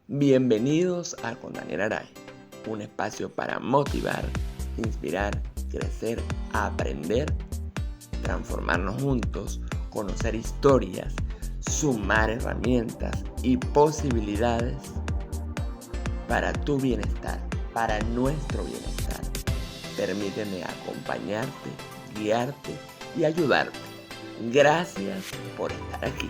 Bienvenidos a Con Daniel Aray, un espacio para motivar, inspirar, crecer, aprender, transformarnos juntos, conocer historias, sumar herramientas y posibilidades para tu bienestar, para nuestro bienestar. Permíteme acompañarte, guiarte y ayudarte. Gracias por estar aquí.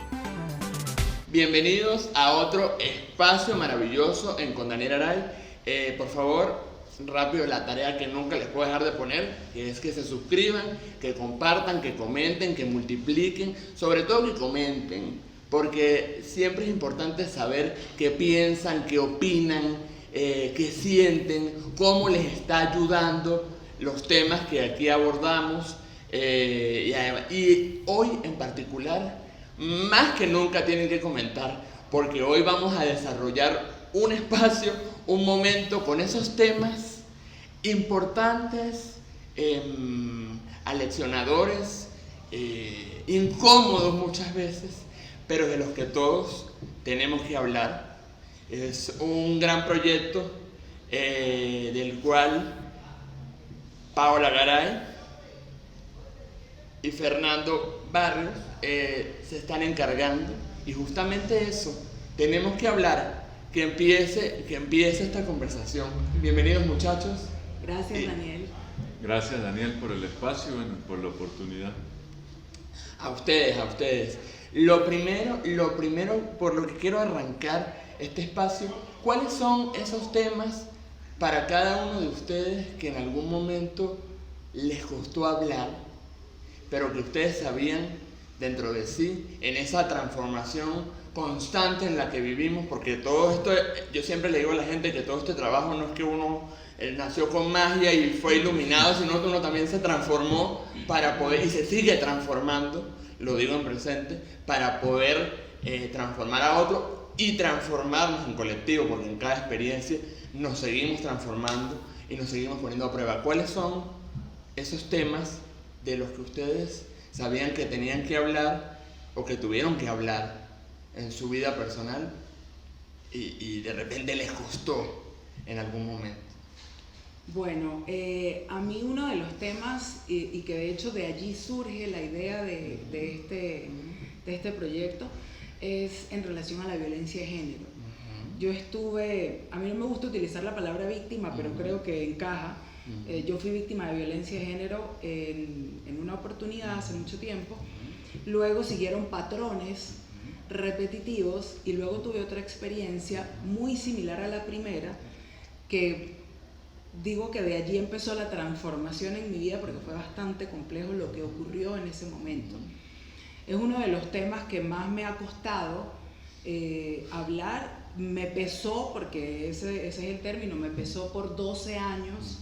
Bienvenidos a otro espacio maravilloso en Con Daniel Aray. Por favor, rápido la tarea que nunca les puedo dejar de poner, que es que se suscriban, que compartan, que comenten, que multipliquen, sobre todo que comenten, porque siempre es importante saber qué piensan, qué opinan, qué sienten, cómo les está ayudando los temas que aquí abordamos. Y hoy en particular, más que nunca tienen que comentar, porque hoy vamos a desarrollar un espacio, un momento con esos temas importantes, aleccionadores, incómodos muchas veces, pero de los que todos tenemos que hablar. Es un gran proyecto del cual Paola Garay y Fernando Barrios se están encargando, y justamente eso tenemos que hablar, que empiece esta conversación. Bienvenidos, muchachos. Gracias, Daniel. Gracias, Daniel, por el espacio y por la oportunidad. A ustedes. Lo primero por lo que quiero arrancar este espacio, ¿cuáles son esos temas para cada uno de ustedes que en algún momento les costó hablar, pero que ustedes sabían dentro de sí, en esa transformación constante en la que vivimos? Porque todo esto, yo siempre le digo a la gente que todo este trabajo no es que uno nació con magia y fue iluminado, sino que uno también se transformó para poder, y se sigue transformando, lo digo en presente, para poder transformar a otro y transformarnos en colectivo, porque en cada experiencia nos seguimos transformando y nos seguimos poniendo a prueba. ¿Cuáles son esos temas de los que ustedes sabían que tenían que hablar o que tuvieron que hablar en su vida personal y de repente les costó en algún momento? Bueno, a mí uno de los temas, y que de hecho de allí surge la idea de este proyecto, es en relación a la violencia de género. A mí no me gusta utilizar la palabra víctima, pero creo que encaja. Yo fui víctima de violencia de género en una oportunidad hace mucho tiempo. Luego siguieron patrones repetitivos y luego tuve otra experiencia muy similar a la primera, que digo que de allí empezó la transformación en mi vida, porque fue bastante complejo lo que ocurrió en ese momento. Es uno de los temas que más me ha costado hablar. Me pesó, porque ese es el término, me pesó por 12 años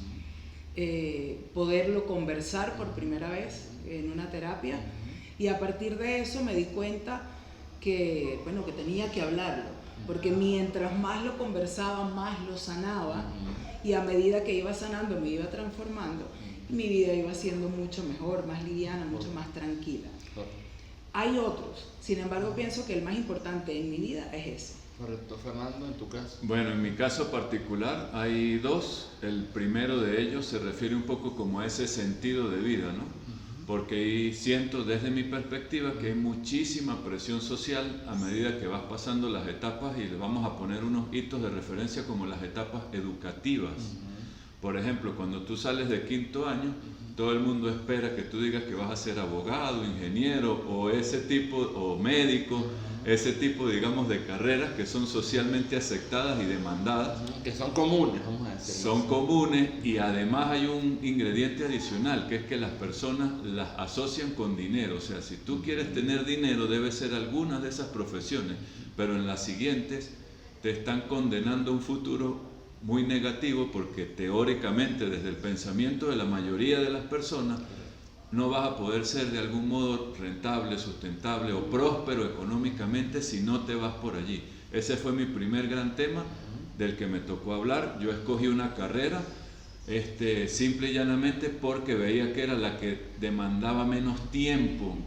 poderlo conversar por primera vez en una terapia, y a partir de eso me di cuenta que tenía que hablarlo, porque mientras más lo conversaba, más lo sanaba, y a medida que iba sanando me iba transformando, y mi vida iba siendo mucho mejor, más liviana, mucho más tranquila. Hay otros, sin embargo pienso que el más importante en mi vida es ese. Correcto. Fernando, en tu caso. Bueno, en mi caso particular hay dos. El primero de ellos se refiere un poco como a ese sentido de vida, ¿no? Porque ahí siento desde mi perspectiva que hay muchísima presión social a medida que vas pasando las etapas, y le vamos a poner unos hitos de referencia como las etapas educativas. Por ejemplo, cuando tú sales de quinto año, todo el mundo espera que tú digas que vas a ser abogado, ingeniero o ese tipo, o médico, ese tipo, digamos, de carreras que son socialmente aceptadas y demandadas. Que son comunes, vamos a decir. Son comunes, y además hay un ingrediente adicional, que es que las personas las asocian con dinero. O sea, si tú quieres tener dinero, debe ser alguna de esas profesiones, pero en las siguientes te están condenando a un futuro muy negativo, porque teóricamente, desde el pensamiento de la mayoría de las personas, no vas a poder ser de algún modo rentable, sustentable o próspero económicamente si no te vas por allí. Ese fue mi primer gran tema del que me tocó hablar. Yo escogí una carrera simple y llanamente porque veía que era la que demandaba menos tiempo.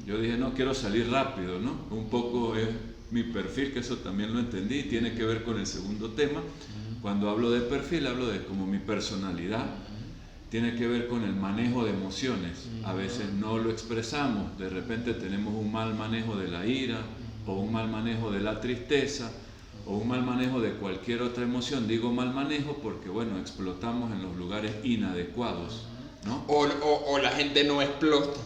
Yo dije, no, quiero salir rápido, ¿no? Un poco mi perfil, que eso también lo entendí, tiene que ver con el segundo tema. Cuando hablo de perfil, hablo de como mi personalidad, tiene que ver con el manejo de emociones. A veces no lo expresamos, de repente tenemos un mal manejo de la ira, o un mal manejo de la tristeza, o un mal manejo de cualquier otra emoción. Digo mal manejo porque, bueno, explotamos en los lugares inadecuados, ¿no? O la gente no explota,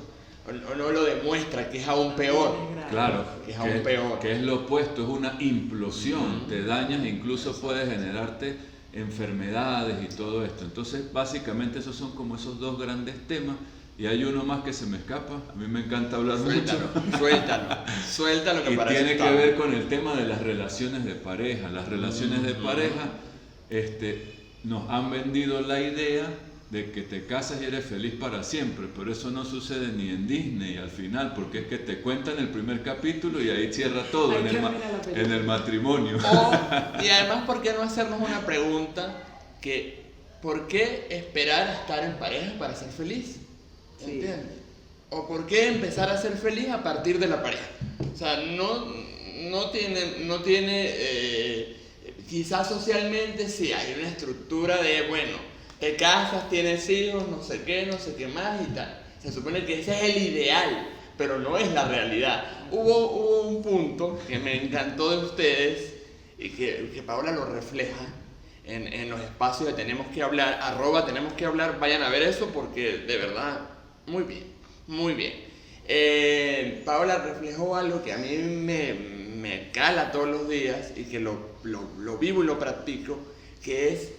o no lo demuestra, que es aún peor. Claro, que es aún peor. Que es lo opuesto, es una implosión, te dañas e incluso puedes generarte enfermedades y todo esto. Entonces, básicamente esos son como esos dos grandes temas. Y hay uno más que se me escapa, a mí me encanta hablar mucho. Suéltalo que y para tiene eso que estamos. ver con el tema de las relaciones de pareja. Las relaciones de pareja, nos han vendido la idea de que te casas y eres feliz para siempre, pero eso no sucede ni en Disney al final, porque es que te cuentan el primer capítulo y ahí cierra todo en el matrimonio. Y además, ¿por qué no hacernos una pregunta que ¿por qué esperar a estar en pareja para ser feliz? ¿Entiendes? ¿O por qué empezar a ser feliz a partir de la pareja? O sea, no tiene quizás socialmente sí hay una estructura de, bueno, te casas, tienes hijos, no sé qué más y tal. Se supone que ese es el ideal, pero no es la realidad. Hubo un punto que me encantó de ustedes y que Paola lo refleja en los espacios de Tenemos que Hablar, @Tenemos que Hablar, vayan a ver eso porque de verdad, muy bien. Paola reflejó algo que a mí me cala todos los días y que lo vivo y lo practico, que es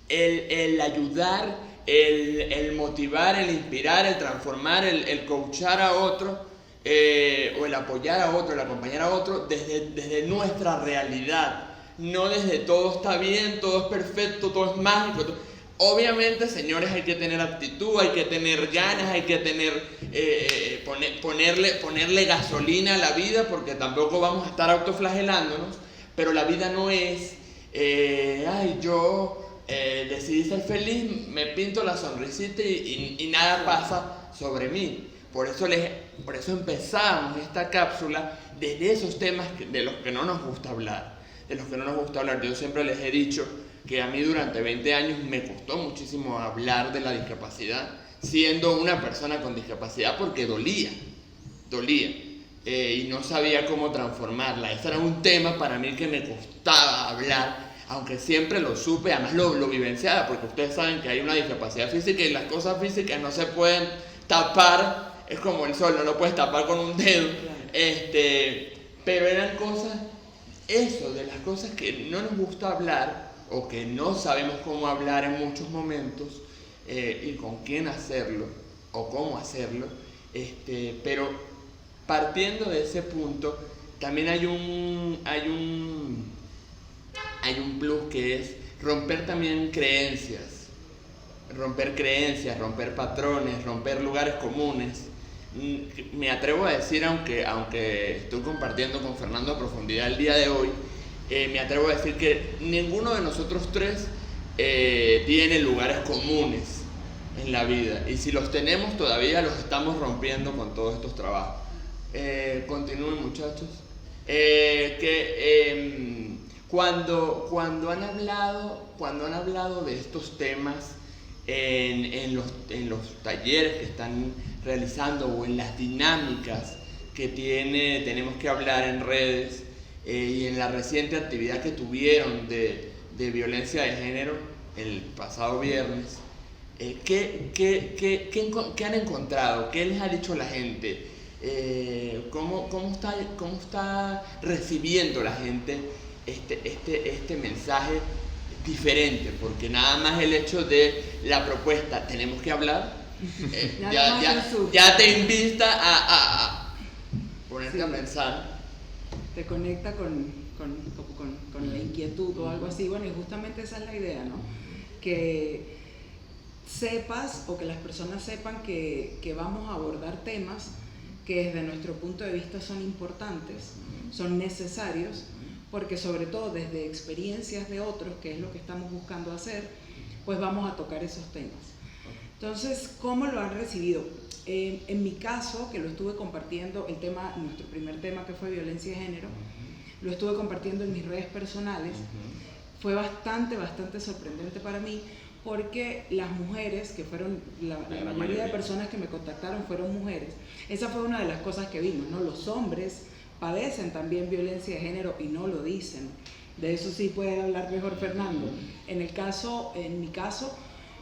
el ayudar, el motivar, el inspirar, el transformar, el coachar a otro, o el apoyar a otro, el acompañar a otro desde nuestra realidad, no desde todo está bien, todo es perfecto, todo es mágico. Obviamente, señores, hay que tener actitud, hay que tener ganas, hay que tener ponerle gasolina a la vida, porque tampoco vamos a estar autoflagelándonos, pero la vida no es yo decidí ser feliz, me pinto la sonrisita y nada pasa sobre mí. Por eso empezamos esta cápsula desde esos temas de los que no nos gusta hablar. Yo siempre les he dicho que a mí durante 20 años me costó muchísimo hablar de la discapacidad, siendo una persona con discapacidad, porque dolía, y no sabía cómo transformarla. Ese era un tema para mí que me costaba hablar, aunque siempre lo supe, además lo vivenciaba, porque ustedes saben que hay una discapacidad física y las cosas físicas no se pueden tapar, es como el sol, no lo puedes tapar con un dedo, pero eran cosas, de las cosas que no nos gusta hablar, o que no sabemos cómo hablar en muchos momentos, y con quién hacerlo, o cómo hacerlo, pero partiendo de ese punto, también hay un plus que es romper también creencias, romper patrones, romper lugares comunes. Me atrevo a decir, aunque estoy compartiendo con Fernando a profundidad el día de hoy, me atrevo a decir que ninguno de nosotros tres tiene lugares comunes en la vida, y si los tenemos todavía los estamos rompiendo con todos estos trabajos. Continúen, muchachos. Cuando han hablado de estos temas en los talleres que están realizando, o en las dinámicas que tenemos que hablar en redes, y en la reciente actividad que tuvieron de violencia de género el pasado viernes, ¿qué han encontrado? ¿Qué les ha dicho la gente? ¿Cómo está recibiendo la gente este mensaje diferente? Porque nada más el hecho de la propuesta Tenemos que Hablar ya te invita a ponerte a pensar. Te conecta con la inquietud o algo así. Bueno, y justamente esa es la idea, ¿no? Que sepas, o que las personas sepan que vamos a abordar temas que desde nuestro punto de vista son importantes, son necesarios, porque sobre todo desde experiencias de otros, que es lo que estamos buscando hacer, pues vamos a tocar esos temas. Entonces, ¿cómo lo han recibido? En mi caso, que lo estuve compartiendo, nuestro primer tema, que fue violencia de género, lo estuve compartiendo en mis redes personales. Fue bastante sorprendente para mí, porque las mujeres, que fueron la mayoría de personas que me contactaron fueron mujeres. Esa fue una de las cosas que vimos, ¿no? Los hombres padecen también violencia de género y no lo dicen. De eso sí puede hablar mejor Fernando. En mi caso,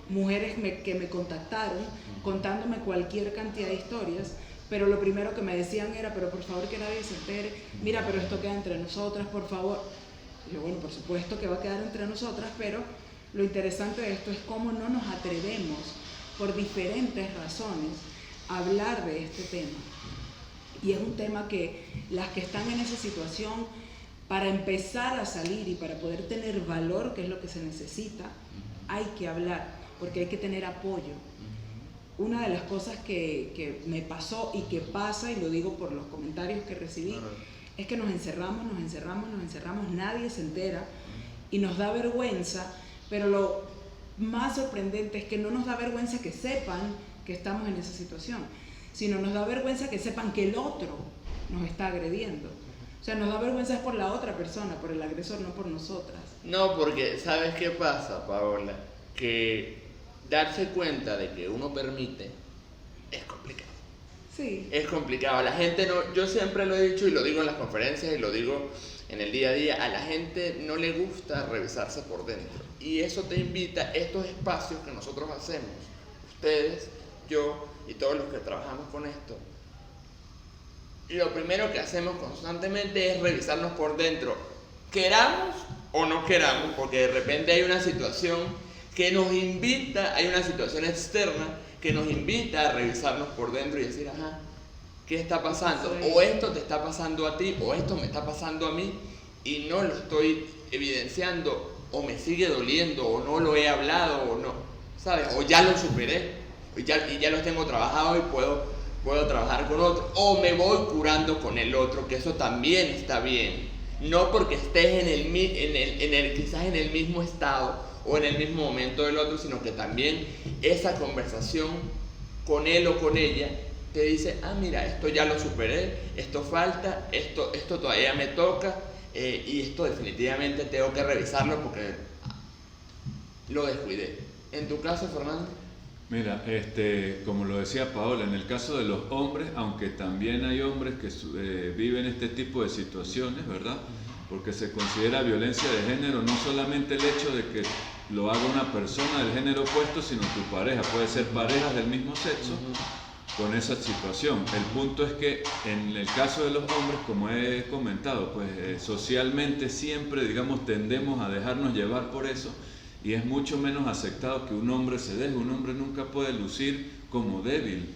mujeres que me contactaron contándome cualquier cantidad de historias, pero lo primero que me decían era, pero por favor que nadie se entere, mira, pero esto queda entre nosotras, por favor. Y yo, bueno, por supuesto que va a quedar entre nosotras, pero lo interesante de esto es cómo no nos atrevemos, por diferentes razones, a hablar de este tema. Y es un tema que las que están en esa situación, para empezar a salir y para poder tener valor, que es lo que se necesita, hay que hablar, porque hay que tener apoyo. Una de las cosas que me pasó y que pasa, y lo digo por los comentarios que recibí, es que nos encerramos, nadie se entera y nos da vergüenza, pero lo más sorprendente es que no nos da vergüenza que sepan que estamos en esa situación, sino nos da vergüenza que sepan que el otro nos está agrediendo. O sea, nos da vergüenza es por la otra persona, por el agresor, no por nosotras. No, porque ¿sabes qué pasa, Paola? Que darse cuenta de que uno permite es complicado. Sí. Es complicado. La gente no, yo siempre lo he dicho y lo digo en las conferencias y lo digo en el día a día, a la gente no le gusta revisarse por dentro. Y eso te invita, estos espacios que nosotros hacemos, ustedes, yo y todos los que trabajamos con esto, lo primero que hacemos constantemente es revisarnos por dentro, queramos o no queramos, porque de repente hay una situación que nos invita, hay una situación externa que nos invita a revisarnos por dentro y decir, ajá, ¿qué está pasando? O esto te está pasando a ti, o esto me está pasando a mí, y no lo estoy evidenciando, o me sigue doliendo, o no lo he hablado, o no, ¿sabes? O ya lo superé, y ya lo tengo trabajado y puedo trabajar con otro, o me voy curando con el otro, que eso también está bien. No porque estés quizás en el mismo estado o en el mismo momento del otro, sino que también esa conversación con él o con ella te dice, ah, mira, esto ya lo superé, esto falta, esto todavía me toca, y esto definitivamente tengo que revisarlo porque lo descuidé. En tu caso, Fernando. Mira, como lo decía Paola, en el caso de los hombres, aunque también hay hombres que viven este tipo de situaciones, ¿verdad? Porque se considera violencia de género no solamente el hecho de que lo haga una persona del género opuesto, sino tu pareja, puede ser parejas del mismo sexo con esa situación. El punto es que en el caso de los hombres, como he comentado, pues socialmente siempre, digamos, tendemos a dejarnos llevar por eso, y es mucho menos aceptado que un hombre se deje. Un hombre nunca puede lucir como débil.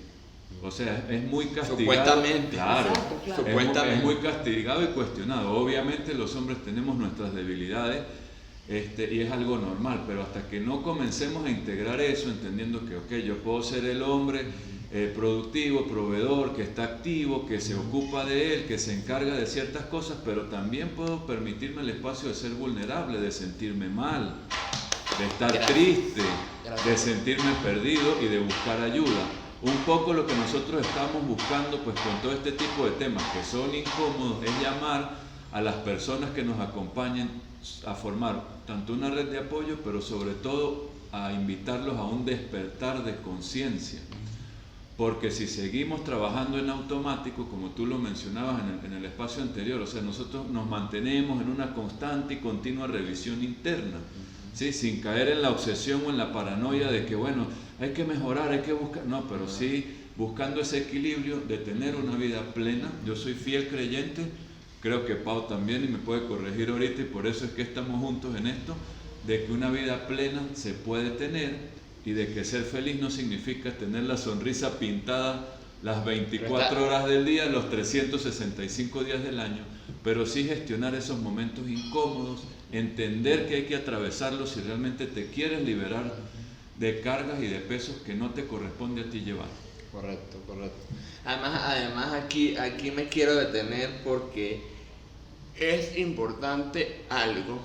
O sea, es muy castigado. Supuestamente. Claro, Exacto. Supuestamente. Es muy castigado y cuestionado. Obviamente los hombres tenemos nuestras debilidades, y es algo normal, pero hasta que no comencemos a integrar eso, entendiendo que, ok, yo puedo ser el hombre productivo, proveedor, que está activo, que se ocupa de él, que se encarga de ciertas cosas, pero también puedo permitirme el espacio de ser vulnerable, de sentirme mal, de estar triste, de sentirme perdido y de buscar ayuda. Un poco lo que nosotros estamos buscando, pues con todo este tipo de temas que son incómodos, es llamar a las personas que nos acompañen a formar tanto una red de apoyo, pero sobre todo a invitarlos a un despertar de conciencia. Porque si seguimos trabajando en automático, como tú lo mencionabas en el espacio anterior, o sea, nosotros nos mantenemos en una constante y continua revisión interna, ¿sí? Sin caer en la obsesión o en la paranoia de que, bueno, hay que mejorar, hay que buscar, no, pero sí buscando ese equilibrio de tener una vida plena. Yo soy fiel creyente, creo que Pau también, y me puede corregir ahorita, y por eso es que estamos juntos en esto, de que una vida plena se puede tener, y de que ser feliz no significa tener la sonrisa pintada las 24 horas del día, los 365 días del año, pero sí gestionar esos momentos incómodos, entender que hay que atravesarlos si realmente te quieres liberar de cargas y de pesos que no te corresponde a ti llevar. Correcto. Además aquí me quiero detener porque es importante algo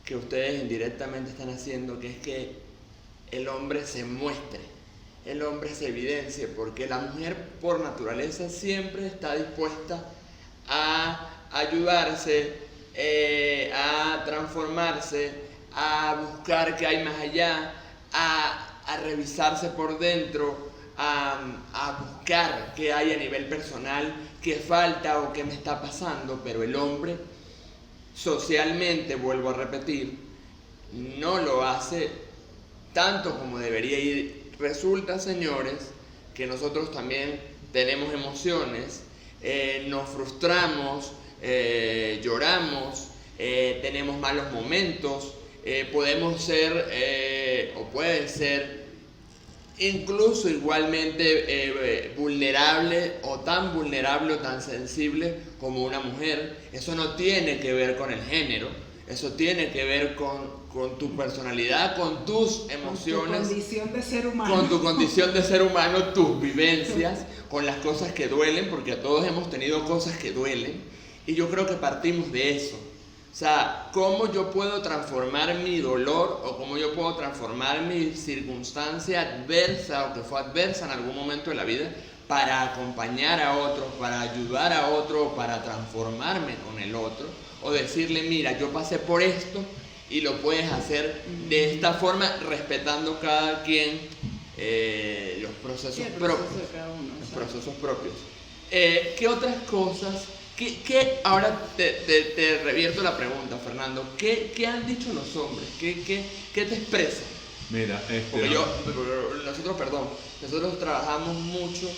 que ustedes indirectamente están haciendo, que es que el hombre se muestre, el hombre se evidencie, porque la mujer por naturaleza siempre está dispuesta a ayudarse, a transformarse, a buscar qué hay más allá, a revisarse por dentro, a buscar qué hay a nivel personal, qué falta o qué me está pasando. Pero el hombre, socialmente, vuelvo a repetir, no lo hace tanto como debería. Y resulta, señores, que nosotros también tenemos emociones, nos frustramos, lloramos, tenemos malos momentos, podemos ser o puede ser incluso igualmente vulnerable o tan sensible como una mujer. Eso no tiene que ver con el género, eso tiene que ver con tu personalidad, con tus emociones, con tu condición de ser humano, con tu condición de ser humano, tus vivencias, con las cosas que duelen, porque todos hemos tenido cosas que duelen, y yo creo que partimos de eso. O sea, cómo yo puedo transformar mi dolor o cómo yo puedo transformar mi circunstancia adversa o que fue adversa en algún momento de la vida para acompañar a otro, para ayudar a otro, para transformarme con el otro, o decirle, mira, yo pasé por esto y lo puedes hacer de esta forma, respetando cada quien los procesos propios. Los procesos propios. ¿Qué otras cosas? Ahora te revierto la pregunta, Fernando. ¿Qué han dicho los hombres? ¿Qué te expresan? Mira, Porque nosotros trabajamos mucho,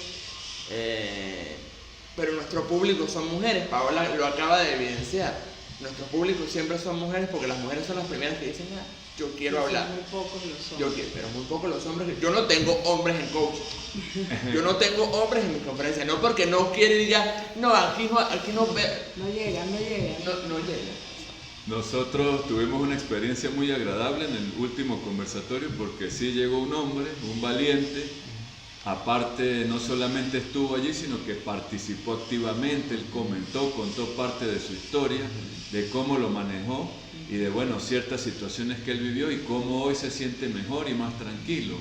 pero nuestro público son mujeres. Paola lo acaba de evidenciar. Nuestro público siempre son mujeres, porque las mujeres son las primeras que dicen, yo quiero hablar. Muy pocos los hombres. Pero muy pocos los hombres. Yo no tengo hombres en coaching. Yo no tengo hombres en mis conferencias. No porque no quiere y diga, no, aquí no ve. No llegan. No llega. Nosotros tuvimos una experiencia muy agradable en el último conversatorio, porque sí llegó un hombre, un valiente. Aparte, no solamente estuvo allí, sino que participó activamente. Él contó parte de su historia, de cómo lo manejó y de, ciertas situaciones que él vivió y cómo hoy se siente mejor y más tranquilo.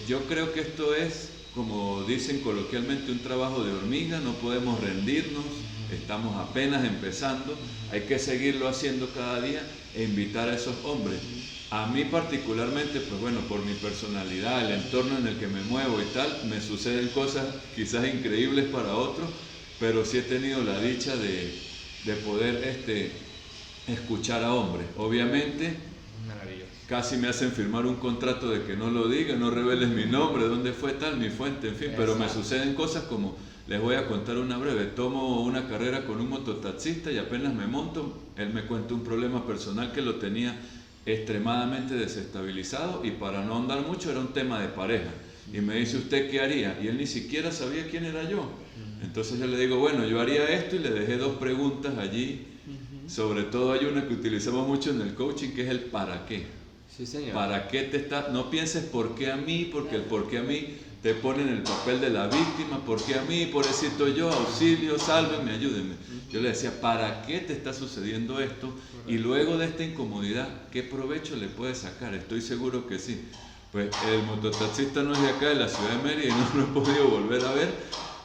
Yo creo que esto es, como dicen coloquialmente, un trabajo de hormiga. No podemos rendirnos, estamos apenas empezando, hay que seguirlo haciendo cada día e invitar a esos hombres. A mí particularmente, por mi personalidad, el entorno en el que me muevo y tal, me suceden cosas quizás increíbles para otros, pero sí he tenido la dicha de poder escuchar a hombres. Obviamente, casi me hacen firmar un contrato de que no lo diga, no reveles mi nombre, dónde fue tal, mi fuente, en fin. Pero me suceden cosas como, les voy a contar una breve. Tomo una carrera con un mototaxista y apenas me monto, él me cuenta un problema personal que lo tenía extremadamente desestabilizado, y para no ahondar mucho, era un tema de pareja. Y me dice, ¿usted qué haría? Y él ni siquiera sabía quién era yo. Entonces yo le digo, yo haría esto, y le dejé 2 preguntas allí. Sobre todo hay una que utilizamos mucho en el coaching, que es el ¿para qué? Sí, señor. ¿Para qué no pienses por qué a mí? Porque el por qué a mí te pone en el papel de la víctima. ¿Por qué a mí? Pobrecito yo, auxilio, sálvenme, ayúdenme. Yo le decía, ¿para qué te está sucediendo esto? Y luego de esta incomodidad, ¿qué provecho le puedes sacar? Estoy seguro que sí. Pues el mototaxista no es de acá, de la ciudad de Mérida, y no lo he podido volver a ver.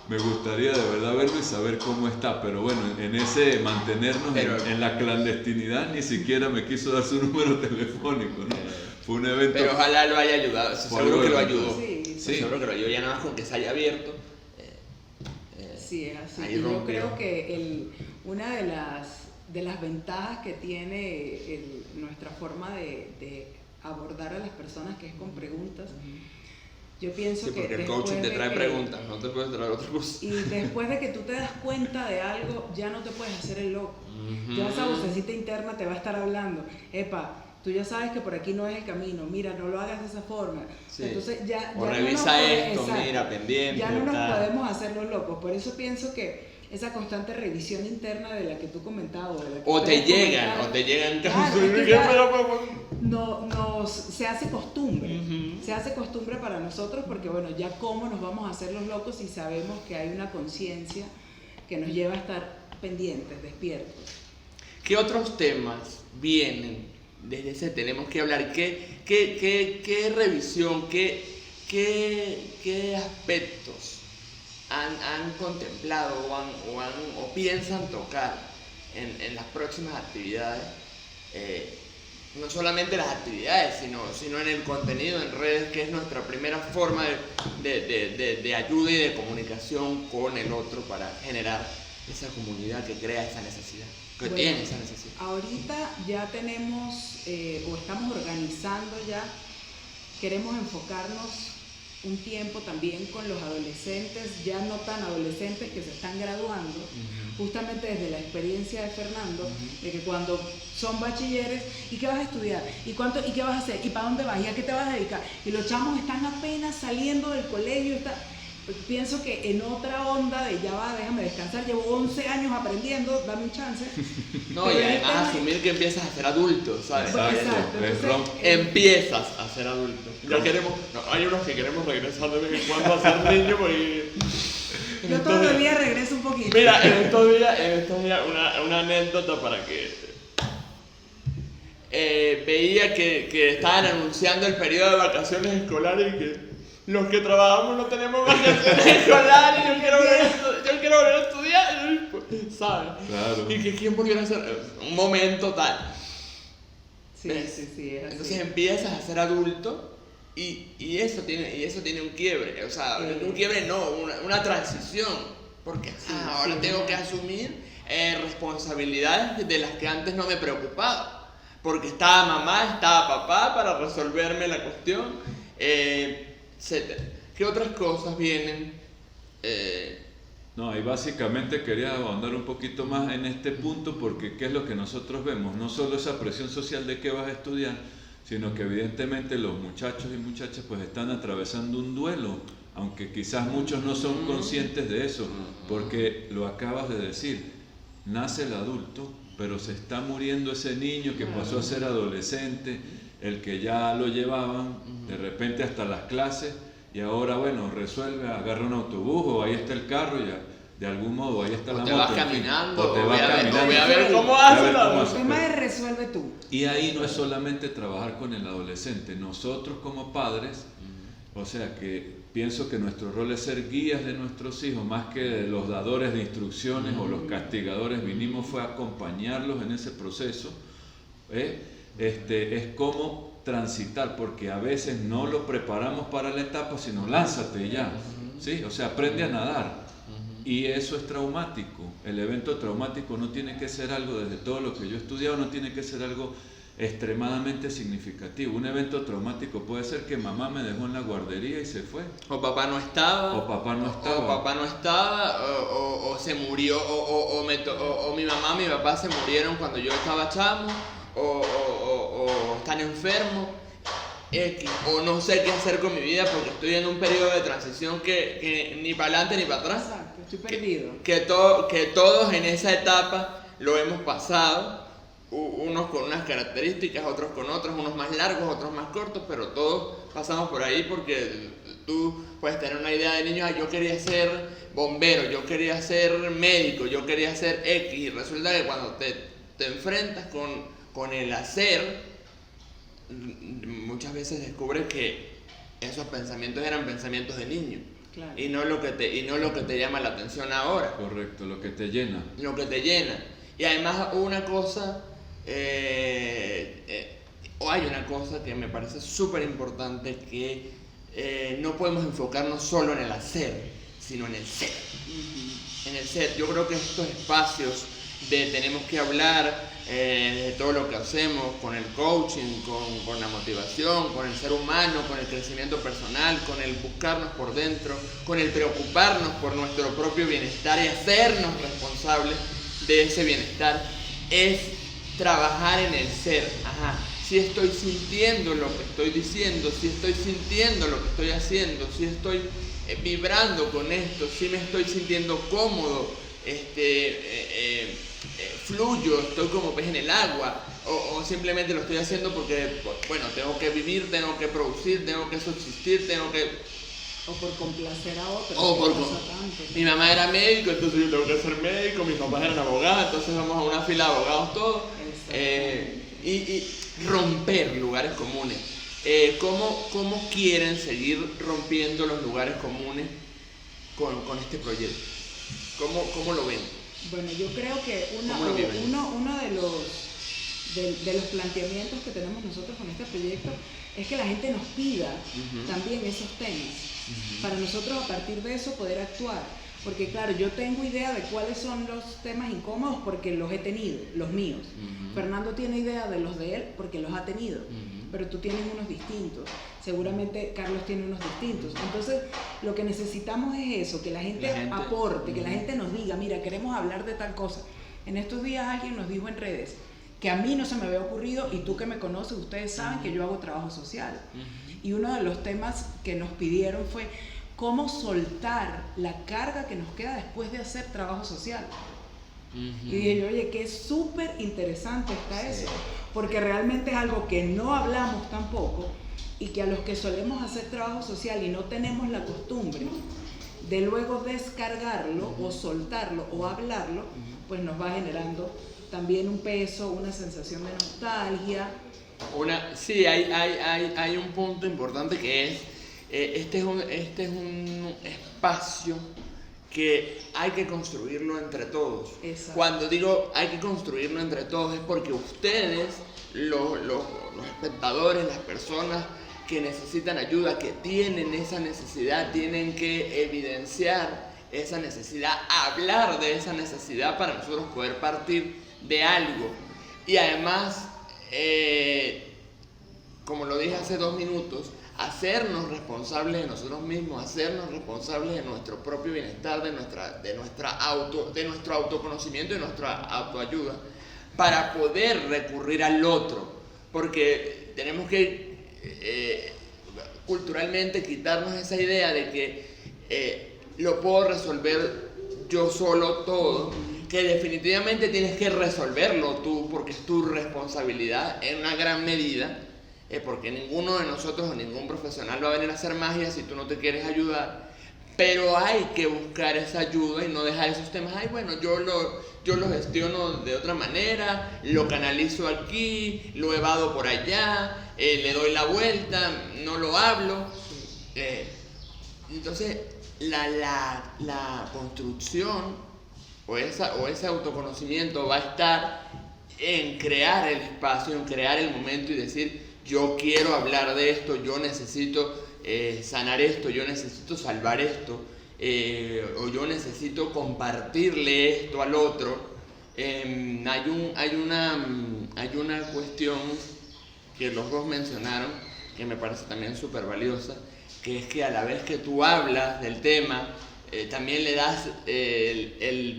Me gustaría de verdad verlo y saber cómo está, pero en ese mantenernos en la clandestinidad, ni siquiera me quiso dar su número telefónico, ¿no? Fue un evento. Pero ojalá lo haya ayudado, seguro que lo ayudó. Sí. Seguro que lo ayudó, ya nada más con que se haya abierto. Sí, es así. Ahí Y yo rompió. creo que una de las ventajas que tiene nuestra forma de abordar a las personas, que es con preguntas. Yo pienso sí, porque que el coaching te trae preguntas, no te puedes traer otra cosa. Y después de que tú te das cuenta de algo, ya no te puedes hacer el loco. Ya esa vocecita interna te va a estar hablando. Epa, tú ya sabes que por aquí no es el camino. Mira, no lo hagas de esa forma. Sí. Entonces ya o no revisa esto, exacto, mira, pendiente. ya no nos podemos hacer los locos. Por eso pienso que esa constante revisión interna de la que tú comentabas. O te llegan claro, se hace costumbre. Se hace costumbre para nosotros, porque ya cómo nos vamos a hacer los locos si sabemos que hay una conciencia que nos lleva a estar pendientes, despiertos. ¿Qué otros temas vienen desde ese tenemos que hablar? ¿Qué revisión, qué aspectos han contemplado o piensan tocar en las próximas actividades? No solamente las actividades, sino en el contenido en redes, que es nuestra primera forma de ayuda y de comunicación con el otro para generar esa comunidad que crea esa necesidad, que tiene esa necesidad. Ahorita ya tenemos, o estamos organizando ya, queremos enfocarnos un tiempo también con los adolescentes, ya no tan adolescentes que se están graduando, justamente desde la experiencia de Fernando, de que cuando son bachilleres, ¿y qué vas a estudiar? ¿Y qué vas a hacer? ¿Y para dónde vas? ¿Y a qué te vas a dedicar? Y los chamos están apenas saliendo del colegio, pienso que en otra onda de ya va, déjame descansar, llevo 11 años aprendiendo, dame un chance. No, y además asumir que empiezas a ser adulto, ¿sabes? Exacto. Entonces, empiezas a ser adulto. Ya queremos, hay unos que queremos regresar de vez en cuando a ser niños porque... Yo todos los días regreso un poquito. Mira, en estos días una anécdota para que... veía que estaban anunciando el periodo de vacaciones escolares y que los que trabajamos no tenemos vacaciones escolares, yo quiero volver a estudiar, ¿sabes? Claro. Y que quién volviera a hacer un momento tal. Sí, es así. Entonces empiezas a ser adulto y eso tiene un quiebre, o sea, un quiebre no, una transición, porque ahora tengo que asumir responsabilidades de las que antes no me preocupaba, porque estaba mamá, estaba papá para resolverme la cuestión, etcétera. ¿Qué otras cosas vienen? No, y básicamente quería ahondar un poquito más en este punto porque ¿qué es lo que nosotros vemos? No solo esa presión social de que vas a estudiar, sino que evidentemente los muchachos y muchachas pues están atravesando un duelo, aunque quizás muchos no son conscientes de eso, porque lo acabas de decir, nace el adulto, pero se está muriendo ese niño que pasó a ser adolescente, el que ya lo llevaban de repente hasta las clases y ahora bueno, resuelve, agarra un autobús o ahí está el carro ya. De algún modo, ahí está la moto. O te vas caminando, o te vas caminando. Voy a ver cómo haces. El tema es resuelve tú. Y ahí no es solamente trabajar con el adolescente, nosotros como padres, o sea que pienso que nuestro rol es ser guías de nuestros hijos, más que los dadores de instrucciones o los castigadores, vinimos fue a acompañarlos en ese proceso, es cómo transitar, porque a veces no lo preparamos para la etapa, sino lánzate ya, ¿sí? O sea, aprende a nadar. Y eso es traumático. El evento traumático no tiene que ser algo, desde todo lo que yo he estudiado, no tiene que ser algo extremadamente significativo. Un evento traumático puede ser que mamá me dejó en la guardería y se fue. O papá no estaba. O se murió. O mi mamá, mi papá se murieron cuando yo estaba chamo. O están enfermos. O no sé qué hacer con mi vida porque estoy en un periodo de transición que ni para adelante ni para atrás. Exacto, estoy perdido. Que todos en esa etapa lo hemos pasado, unos con unas características, otros con otras, unos más largos, otros más cortos, pero todos pasamos por ahí porque tú puedes tener una idea de niño, yo quería ser bombero, yo quería ser médico, yo quería ser X, y resulta que cuando te enfrentas con el hacer, muchas veces descubres que esos pensamientos eran pensamientos de niño. Claro. Y no lo que te llama la atención ahora. Correcto, lo que te llena. Lo que te llena. Y además una cosa, o hay una cosa que me parece súper importante, que no podemos enfocarnos solo en el hacer, sino en el ser. En el ser. Yo creo que estos espacios tenemos que hablar de todo lo que hacemos con el coaching, con la motivación, con el ser humano, con el crecimiento personal, con el buscarnos por dentro, con el preocuparnos por nuestro propio bienestar y hacernos responsables de ese bienestar, es trabajar en el ser. Si estoy sintiendo lo que estoy diciendo, si estoy sintiendo lo que estoy haciendo, si estoy vibrando con esto, si me estoy sintiendo cómodo, fluyo, estoy como pez en el agua, o simplemente lo estoy haciendo porque, bueno, tengo que vivir, tengo que producir, tengo que subsistir, o por complacer a otros. Mi mamá era médico, entonces yo tengo que ser médico, mis papás eran abogados, entonces vamos a una fila de abogados todos. Y romper lugares comunes. ¿Cómo quieren seguir rompiendo los lugares comunes con este proyecto? ¿Cómo lo ven? Bueno, yo creo que ¿Cómo lo viven? uno de los planteamientos que tenemos nosotros con este proyecto es que la gente nos pida también esos temas, para nosotros a partir de eso poder actuar. Porque claro, yo tengo idea de cuáles son los temas incómodos porque los he tenido, los míos. Fernando tiene idea de los de él porque los ha tenido, pero tú tienes unos distintos. Seguramente Carlos tiene unos distintos. Entonces, lo que necesitamos es eso, que la gente aporte, que la gente nos diga, mira, queremos hablar de tal cosa. En estos días alguien nos dijo en redes que a mí no se me había ocurrido, y tú que me conoces, ustedes saben que yo hago trabajo social. Y uno de los temas que nos pidieron fue cómo soltar la carga que nos queda después de hacer trabajo social. Y dije yo, oye, que súper interesante está eso, porque realmente es algo que no hablamos tampoco, y que a los que solemos hacer trabajo social y no tenemos la costumbre de luego descargarlo o soltarlo o hablarlo, pues nos va generando también un peso, una sensación de nostalgia. Sí, hay un punto importante que es, este es un espacio que hay que construirlo entre todos. Exacto. Cuando digo hay que construirlo entre todos es porque ustedes, los espectadores, las personas que necesitan ayuda, que tienen esa necesidad, tienen que evidenciar esa necesidad, hablar de esa necesidad para nosotros poder partir de algo. Y además, como lo dije hace 2 minutos, hacernos responsables de nosotros mismos, hacernos responsables de nuestro propio bienestar, de nuestro autoconocimiento y nuestra autoayuda, para poder recurrir al otro, porque tenemos que culturalmente quitarnos esa idea de que lo puedo resolver yo solo todo, que definitivamente tienes que resolverlo tú, porque es tu responsabilidad en una gran medida. Porque ninguno de nosotros o ningún profesional va a venir a hacer magia si tú no te quieres ayudar, pero hay que buscar esa ayuda y no dejar esos temas, bueno, yo lo gestiono de otra manera, lo canalizo aquí, lo evado por allá, le doy la vuelta, no lo hablo. Entonces la construcción o ese autoconocimiento va a estar en crear el espacio, en crear el momento y decir, yo quiero hablar de esto, yo necesito sanar esto, yo necesito salvar esto, o yo necesito compartirle esto al otro. Hay una cuestión que los dos mencionaron, que me parece también súper valiosa, que es que a la vez que tú hablas del tema, también le das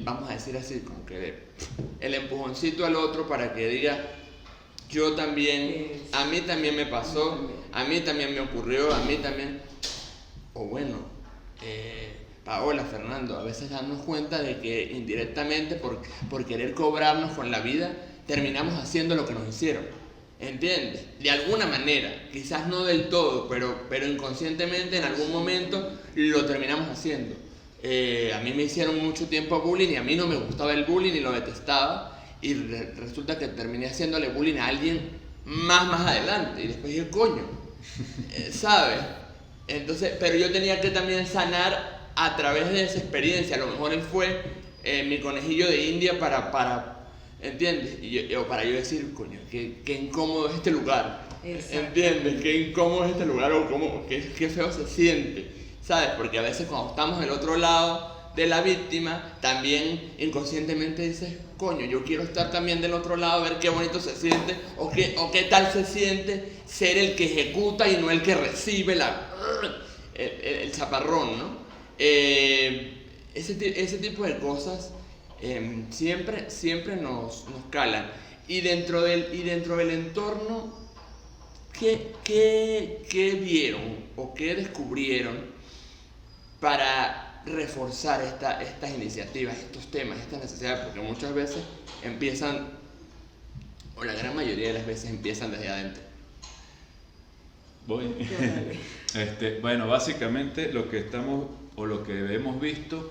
vamos a decir así, como que el empujoncito al otro para que diga, yo también, a mí también me pasó, a mí también me ocurrió, a mí también. O bueno, Paola, Fernando, a veces darnos cuenta de que indirectamente por querer cobrarnos con la vida, terminamos haciendo lo que nos hicieron. ¿Entiendes? De alguna manera, quizás no del todo, pero inconscientemente en algún momento lo terminamos haciendo. A mí me hicieron mucho tiempo bullying y a mí no me gustaba el bullying y lo detestaba. Y resulta que terminé haciéndole bullying a alguien más adelante. Y después dije, coño, ¿sabes? Entonces, pero yo tenía que también sanar a través de esa experiencia. A lo mejor él fue mi conejillo de India para ¿entiendes? O para yo decir, coño, qué incómodo es este lugar. Exacto. ¿Entiendes? Qué incómodo es este lugar o qué feo se siente, ¿sabes? Porque a veces cuando estamos del otro lado de la víctima, también inconscientemente dices, coño, yo quiero estar también del otro lado, a ver qué bonito se siente, o qué tal se siente ser el que ejecuta y no el que recibe el chaparrón, ¿no? Ese tipo de cosas siempre nos calan. Y dentro del entorno, ¿qué vieron o qué descubrieron para reforzar estas iniciativas, estos temas, estas necesidades? Porque muchas veces empiezan, o la gran mayoría de las veces empiezan desde adentro. Voy. Bueno, básicamente lo que hemos visto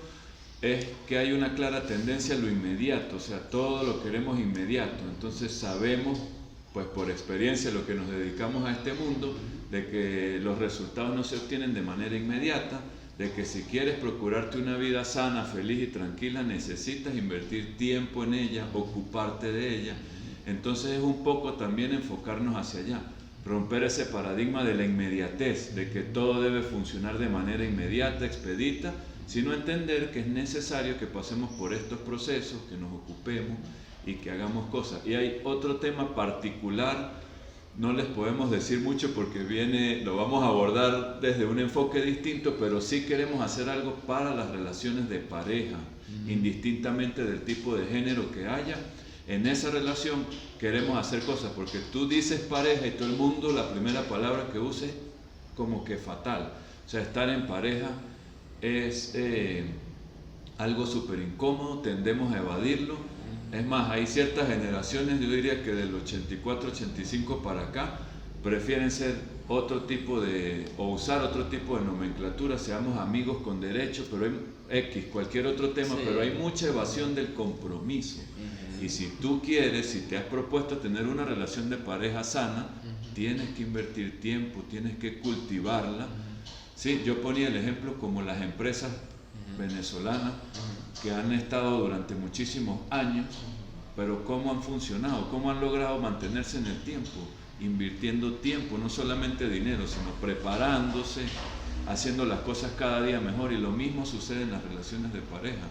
es que hay una clara tendencia a lo inmediato, o sea, todo lo queremos inmediato. Entonces sabemos, pues por experiencia, lo que nos dedicamos a este mundo, de que los resultados no se obtienen de manera inmediata, de que si quieres procurarte una vida sana, feliz y tranquila, necesitas invertir tiempo en ella, ocuparte de ella. Entonces es un poco también enfocarnos hacia allá, romper ese paradigma de la inmediatez, de que todo debe funcionar de manera inmediata, expedita, sino entender que es necesario que pasemos por estos procesos, que nos ocupemos y que hagamos cosas. Y hay otro tema particular, no les podemos decir mucho porque lo vamos a abordar desde un enfoque distinto, pero sí queremos hacer algo para las relaciones de pareja, indistintamente del tipo de género que haya. En esa relación queremos hacer cosas, porque tú dices pareja y todo el mundo la primera palabra que use como que fatal. O sea, estar en pareja es algo súper incómodo, tendemos a evadirlo. Es más, hay ciertas generaciones, yo diría que del 84, 85 para acá, prefieren ser otro tipo o usar otro tipo de nomenclatura, seamos amigos con derecho, pero hay cualquier otro tema, sí. Pero hay mucha evasión del compromiso. Y si tú quieres, si te has propuesto tener una relación de pareja sana, tienes que invertir tiempo, tienes que cultivarla. Sí, yo ponía el ejemplo como las empresas venezolanas que han estado durante muchísimos años, pero ¿cómo han funcionado? ¿Cómo han logrado mantenerse en el tiempo? Invirtiendo tiempo, no solamente dinero, sino preparándose, haciendo las cosas cada día mejor. Y lo mismo sucede en las relaciones de pareja.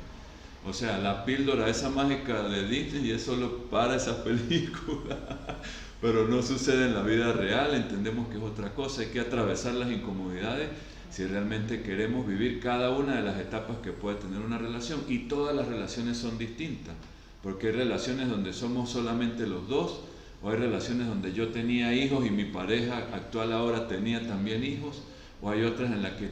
O sea, la píldora esa mágica de Disney es solo para esas películas, pero no sucede en la vida real. Entendemos que es otra cosa, hay que atravesar las incomodidades si realmente queremos vivir cada una de las etapas que puede tener una relación. Y todas las relaciones son distintas, porque hay relaciones donde somos solamente los dos, o hay relaciones donde yo tenía hijos y mi pareja actual ahora tenía también hijos, o hay otras en las que,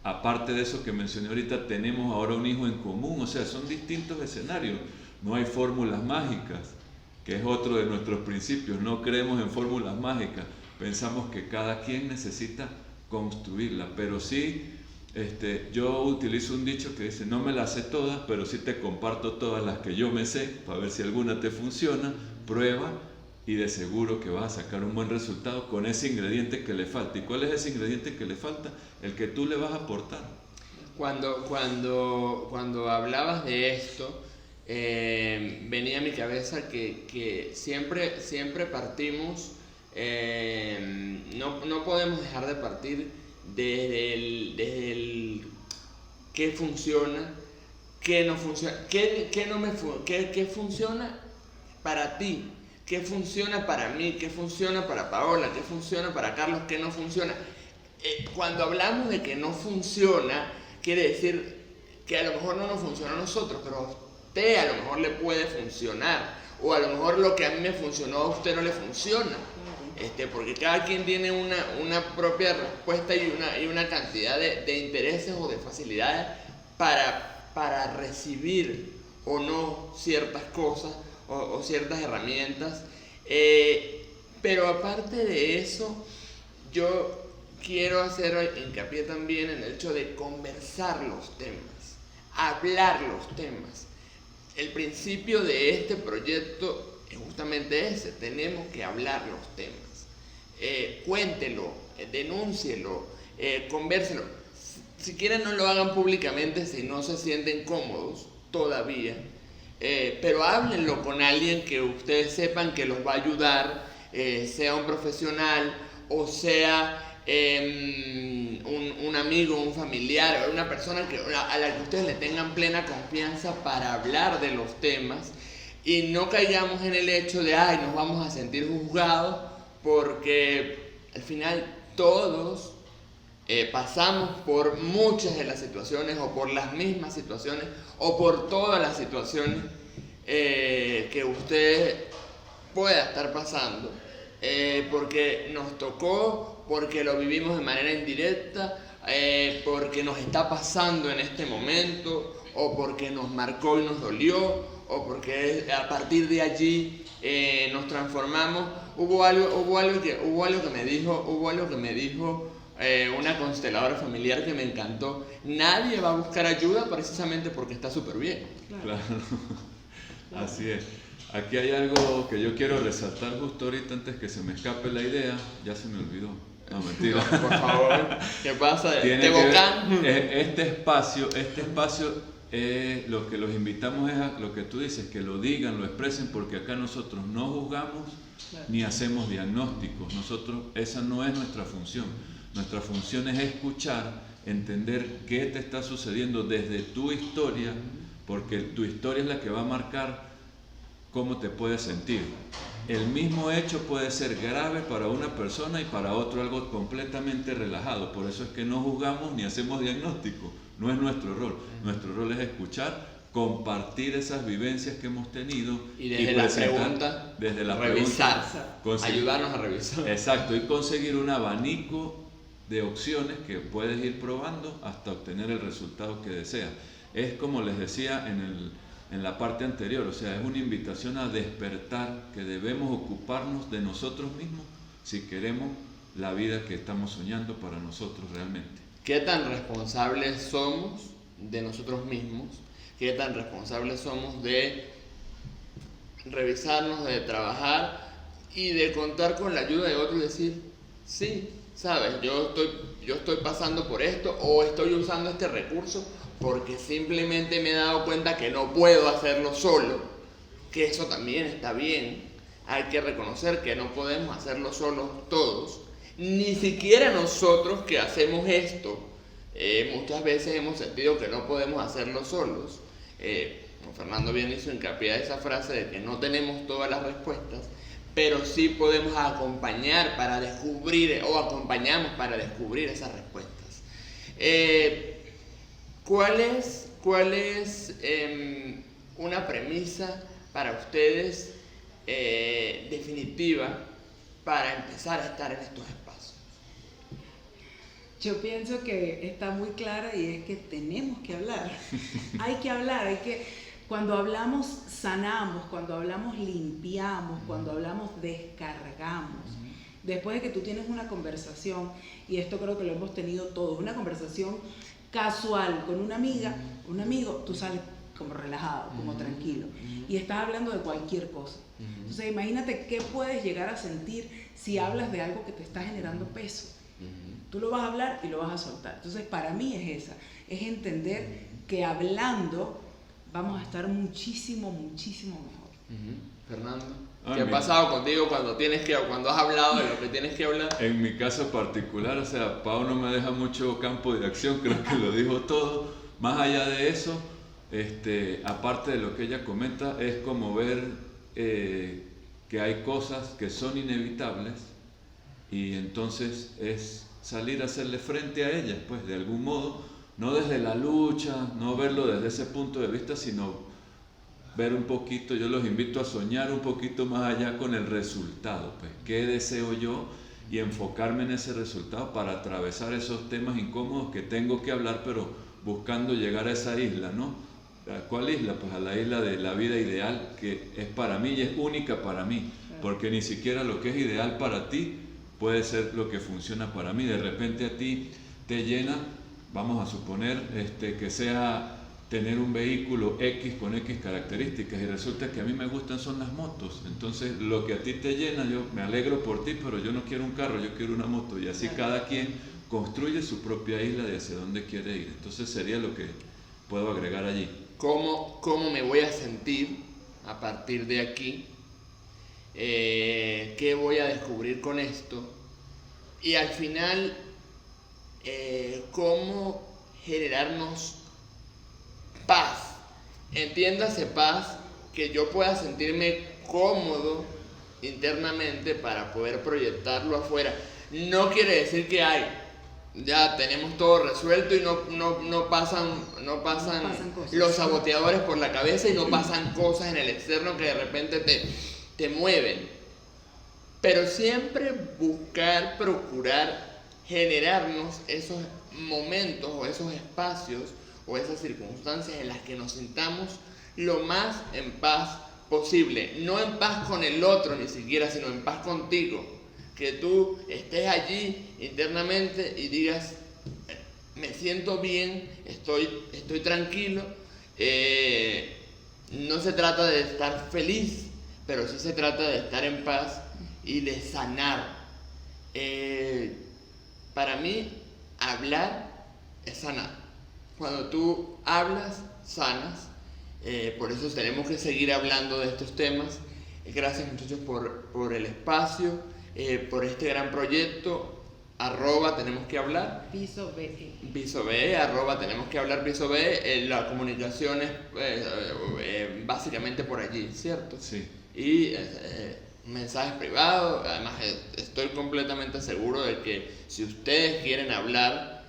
aparte de eso que mencioné ahorita, tenemos ahora un hijo en común. O sea, son distintos escenarios, no hay fórmulas mágicas, que es otro de nuestros principios. No creemos en fórmulas mágicas, pensamos que cada quien necesita construirla, pero sí, yo utilizo un dicho que dice: no me las sé todas, pero sí te comparto todas las que yo me sé, para ver si alguna te funciona. Prueba y de seguro que vas a sacar un buen resultado con ese ingrediente que le falta. ¿Y cuál es ese ingrediente que le falta? El que tú le vas a aportar. Cuando hablabas de esto, venía a mi cabeza que siempre partimos, no podemos dejar de partir desde el qué funciona, qué no funciona, qué funciona para ti, qué funciona para mí, qué funciona para Paola, qué funciona para Carlos, qué no funciona. Cuando hablamos de que no funciona, quiere decir que a lo mejor no nos funciona a nosotros, pero a usted a lo mejor le puede funcionar, o a lo mejor lo que a mí me funcionó a usted no le funciona. Porque cada quien tiene una propia respuesta y una cantidad de intereses o de facilidades para recibir o no ciertas cosas o ciertas herramientas. Pero aparte de eso, yo quiero hacer hincapié también en el hecho de conversar los temas, hablar los temas. El principio de este proyecto es justamente ese: tenemos que hablar los temas. Cuéntelo, denúncielo, convérselo. Si quieren, no lo hagan públicamente si no se sienten cómodos todavía, pero háblenlo con alguien que ustedes sepan que los va a ayudar, sea un profesional o sea un amigo, un familiar, una persona a la que ustedes le tengan plena confianza para hablar de los temas, y no caigamos en el hecho de nos vamos a sentir juzgados, porque al final todos pasamos por muchas de las situaciones, o por las mismas situaciones, o por todas las situaciones que usted pueda estar pasando, porque nos tocó, porque lo vivimos de manera indirecta, porque nos está pasando en este momento, o porque nos marcó y nos dolió, o porque a partir de allí nos transformamos. Hubo algo que me dijo una consteladora familiar que me encantó: nadie va a buscar ayuda precisamente porque está súper bien. Claro. Así es. Aquí hay algo que yo quiero resaltar justo ahorita antes que se me escape la idea, ya se me olvidó. No, mentira. No, por favor, ¿qué pasa? Tiene ¿Te que ver- bocan? este espacio, lo que los invitamos es a lo que tú dices, que lo digan, lo expresen, porque acá nosotros no juzgamos Claro. ni hacemos diagnósticos. Esa no es nuestra función. Nuestra función es escuchar, entender qué te está sucediendo desde tu historia, porque tu historia es la que va a marcar cómo te puedes sentir. El mismo hecho puede ser grave para una persona y para otro algo completamente relajado. Por eso es que no juzgamos ni hacemos diagnóstico. No es nuestro rol. Nuestro rol es escuchar, compartir esas vivencias que hemos tenido Y desde la presentar- pregunta, desde la revisar, pregunta, ayudarnos a revisar. Exacto, y conseguir un abanico de opciones que puedes ir probando hasta obtener el resultado que deseas. Es como les decía en la parte anterior, o sea, es una invitación a despertar que debemos ocuparnos de nosotros mismos si queremos la vida que estamos soñando para nosotros realmente. ¿Qué tan responsables somos de nosotros mismos? ¿Qué tan responsables somos de revisarnos, de trabajar y de contar con la ayuda de otros y decir, sí, sabes, yo estoy pasando por esto o estoy usando este recurso porque simplemente me he dado cuenta que no puedo hacerlo solo, que eso también está bien. Hay que reconocer que no podemos hacerlo solos todos, ni siquiera nosotros que hacemos esto. Muchas veces hemos sentido que no podemos hacerlo solos. Fernando bien hizo hincapié a esa frase de que no tenemos todas las respuestas, pero sí podemos acompañar para descubrir, o acompañamos para descubrir esas respuestas. ¿Cuál es una premisa para ustedes definitiva para empezar a estar en estos espacios? Yo pienso que está muy clara y es que tenemos que hablar. Hay que hablar, cuando hablamos sanamos, cuando hablamos limpiamos, cuando hablamos descargamos. Después de que tú tienes una conversación, y esto creo que lo hemos tenido todos, una conversación casual con una amiga, un amigo, tú sales como relajado, como tranquilo, y estás hablando de cualquier cosa. Entonces imagínate qué puedes llegar a sentir si hablas de algo que te está generando peso. Tú lo vas a hablar y lo vas a soltar. Entonces para mí es entender que hablando vamos a estar muchísimo, muchísimo mejor. Fernando, ¿qué ha pasado contigo cuando has hablado de lo que tienes que hablar? En mi caso particular, o sea, Pau no me deja mucho campo de acción, creo que lo dijo todo. Más allá de eso, aparte de lo que ella comenta, es como ver que hay cosas que son inevitables y entonces es salir a hacerle frente a ellas, pues de algún modo, no desde la lucha, no verlo desde ese punto de vista, sino ver un poquito, yo los invito a soñar un poquito más allá con el resultado, pues qué deseo yo y enfocarme en ese resultado para atravesar esos temas incómodos que tengo que hablar, pero buscando llegar a esa isla, ¿no? ¿A cuál isla? Pues a la isla de la vida ideal, que es para mí y es única para mí, porque ni siquiera lo que es ideal para ti puede ser lo que funciona para mí. De repente a ti te llena, vamos a suponer que sea tener un vehículo X con X características y resulta que a mí me gustan son las motos. Entonces lo que a ti te llena, yo me alegro por ti, pero yo no quiero un carro, yo quiero una moto, y así cada quien construye su propia isla de hacia dónde quiere ir. Entonces sería lo que puedo agregar allí. ¿Cómo me voy a sentir a partir de aquí? ¿Qué voy a descubrir con esto? Y al final, ¿cómo generarnos paz? Entiéndase paz, que yo pueda sentirme cómodo internamente para poder proyectarlo afuera. No quiere decir que ya tenemos todo resuelto y no pasan cosas. los saboteadores por la cabeza y no pasan cosas en el externo que de repente te mueven. Pero siempre procurar generarnos esos momentos o esos espacios o esas circunstancias en las que nos sintamos lo más en paz posible. No en paz con el otro ni siquiera, sino en paz contigo. Que tú estés allí internamente y digas, me siento bien, estoy tranquilo. No se trata de estar feliz, pero sí se trata de estar en paz y de sanar. para mí, hablar es sanar. Cuando tú hablas, sanas. Por eso tenemos que seguir hablando de estos temas. Gracias, muchachos, por el espacio, por este gran proyecto. @tenemos que hablar. Piso BE. Piso BE, @tenemos que hablar, Piso BE. La comunicación es básicamente por allí, ¿cierto? Sí. Y mensajes privados. Además, estoy completamente seguro de que si ustedes quieren hablar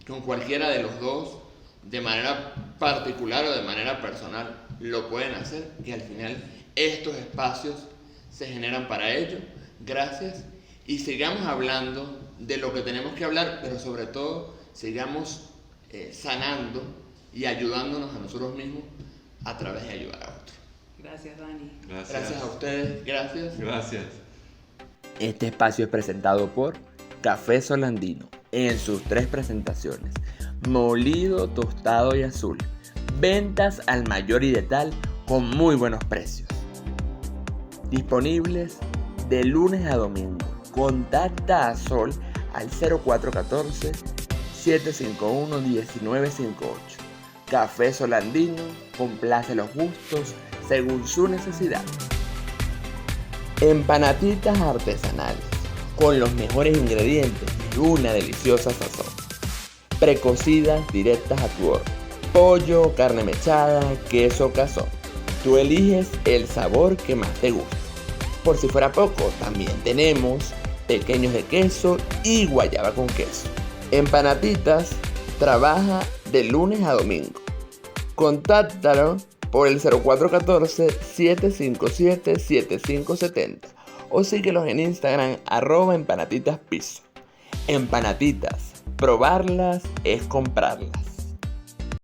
con cualquiera de los dos, de manera particular o de manera personal, lo pueden hacer, y al final estos espacios se generan para ello. Gracias, y sigamos hablando de lo que tenemos que hablar, pero sobre todo sigamos sanando y ayudándonos a nosotros mismos a través de ayudar a otros. Gracias, Dani. Gracias a ustedes, gracias. Gracias. Este espacio es presentado por Café Solandino en sus 3 presentaciones: molido, tostado y azul. Ventas al mayor y de tal con muy buenos precios. Disponibles de lunes a domingo. Contacta a Sol al 0414-751-1958. Café Solandino complace los gustos según su necesidad. Empanaditas artesanales con los mejores ingredientes y una deliciosa sazón. Precocidas directas a tu horno. Pollo, carne mechada, queso cazón. Tú eliges el sabor que más te guste. Por si fuera poco, también tenemos pequeños de queso y guayaba con queso. Empanaditas trabaja de lunes a domingo. Contáctalo por el 0414-757-7570 o síguelos en Instagram @empanaditaspiso. Empanaditas, probarlas es comprarlas.